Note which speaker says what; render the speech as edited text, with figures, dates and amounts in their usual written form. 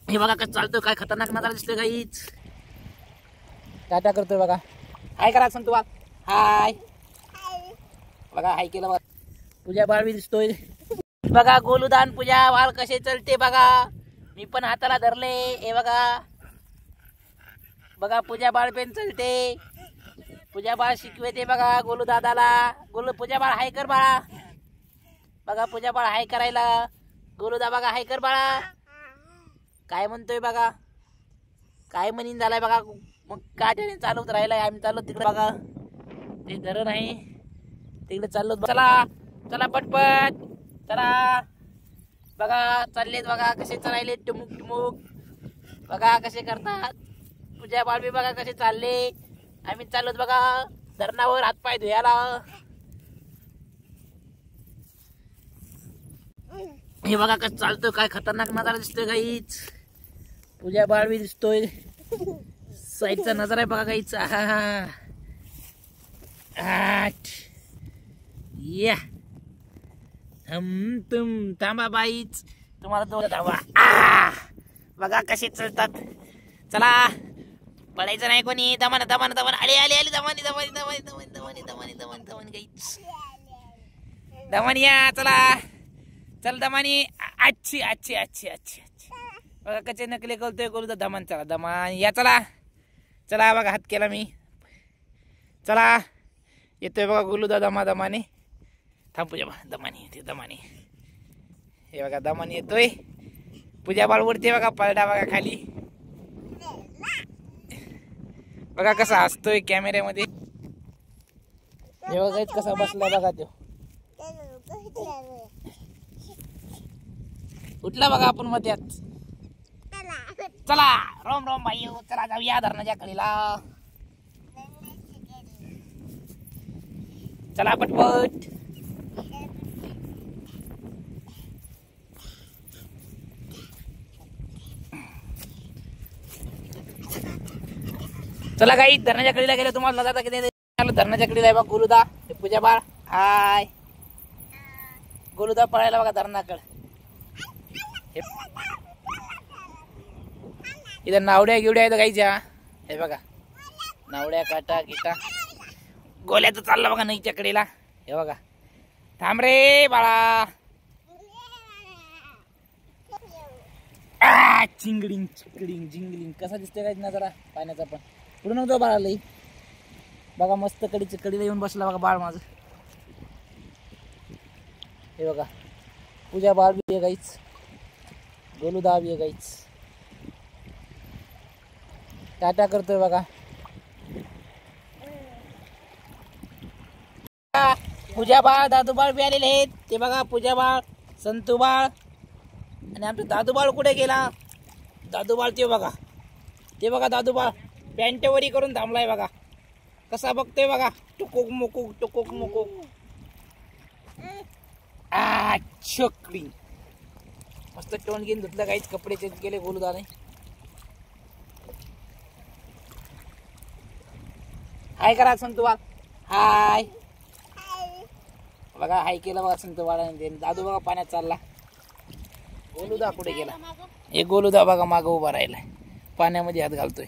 Speaker 1: हे बघा कसं चालतोय, काय खतरनाक नजारा दिसतोय काहीच. टाटा करतोय बघा. हाय करा संतू बाळ. हाय बघा, हाय केलं बघा. पूजा बाळ बी दिसतोय बघा. गोलूदान पूजा बाळ कसे चलते बघा. मी पण हाताला धरले. हे बघा बघा, पूजा बाळ पण चलते. पूजा बाळ शिकवते बघा गोलू दादाला. पूजा बाळ हाय कर बाळा. बघा पूजा बाळ हाय करायला. गोलूदा बघा हाय कर बाळा. काय म्हणतोय बघा, काय म्हणीन झालाय बघा. मग काट्याने चालवत राहिलाय. आम्ही चाललो तिकडे बघा, ते धरण आहे तिकडे चाललो. चला चला पटपट चला. बघा चाललेत बघा कसे चालायले, टुमुक टुमुक बघा कसे करतात. पूजा बाळ बी बघा कसे चालले. आम्ही चाललोत बघा धरणावर हातपाय धुयाला. हे बघा कसं चालतोय, काय खतरनाक नजारा दिसतोय काहीच. पूजा बाळ बी दिसतोय. साईडचा नजारा आहे बघा काहीच. या तुम थांबा बाईच, तुम्हाला दोन धावा. बघा कसे चलतात. चला पडायचं नाही कोणी. दमान दमान दमान आले आले आले. दमानी दमानी दमानी दमानी दमानी दमानी दमानी दमानी काहीच. दमानी या चला. चल दमानी. अच्छी अच्छी अच्छी अच्छी अच्छी. बघा कसे नकले करतोय गोलूदा. दमान चला दमान या चला. चला बघा हात केला मी. चला येतोय बघा गोलूदा दमा दमाने. थांब पूजा बाळ. दमानी येते दमानी. हे बघा दमानी येतोय. पूजा बाळ उडते बघा. पलटा बघा खाली. बघा कसा हसतोय कॅमेऱ्यामध्ये. हे बघा कसा बसलाय बघा तो. उठला बघा आपण मध्यात. चला रोम रोम भाई. चला जाऊया धरणाच्या कडीला. चला पटपट. चला काही धरणाच्या कडीला गेलो. तुम्हाला जाता किती धरणाच्या कडीला आहे बघा गोलूदा. पूजा बाळ हाय. गोलूदा पळायला बघा धरणाकड. इथं नावड्या गिवड्या आहेत गाईच्या. हे बघा नावड्या काटा गिटा. गोल्याचं चाललं बघा नईच्या कडेला. हे बघा. थांब रे बाळा. चिंगडिंग चिंगडिंग जिंगलिंग. कसा दिसतोय काय नजारा पाण्याचा. पण पुढे नव्हतो बाळा लई. बघा मस्त कडीला येऊन बसला बघा बाळ माझं. हे बघा पूजा बाळ बी आहे गाईच. गोलूदा बी आहे गाईच. टाटा करतोय बघा. पूजा बाळ दादू बाळ बी आलेले आहेत. ते बघा पूजा बाळ संतू बाळ आणि आमचं दादू बाळ कुठे गेला. दादू बाळ ते बघा. ते बघा दादू बाळ पॅन्टवरी करून थांबलाय बघा. कसा बघतोय बघा. टुकुक मुकुक टुकुक मुकुक. छोकडी मस्त टोन घेऊन धुतलं काहीच. कपडे चेंज केले गोलूदाने. हाय करा संतू बाळ. हाय बघा हाय केलं बघा संतू बाळाने. दादू बघा पाण्यात चालला. गोलूदा कुठे गेला. एक गोलूदा बघा मागं उभा राहिलाय. पाण्यामध्ये हात घालतोय.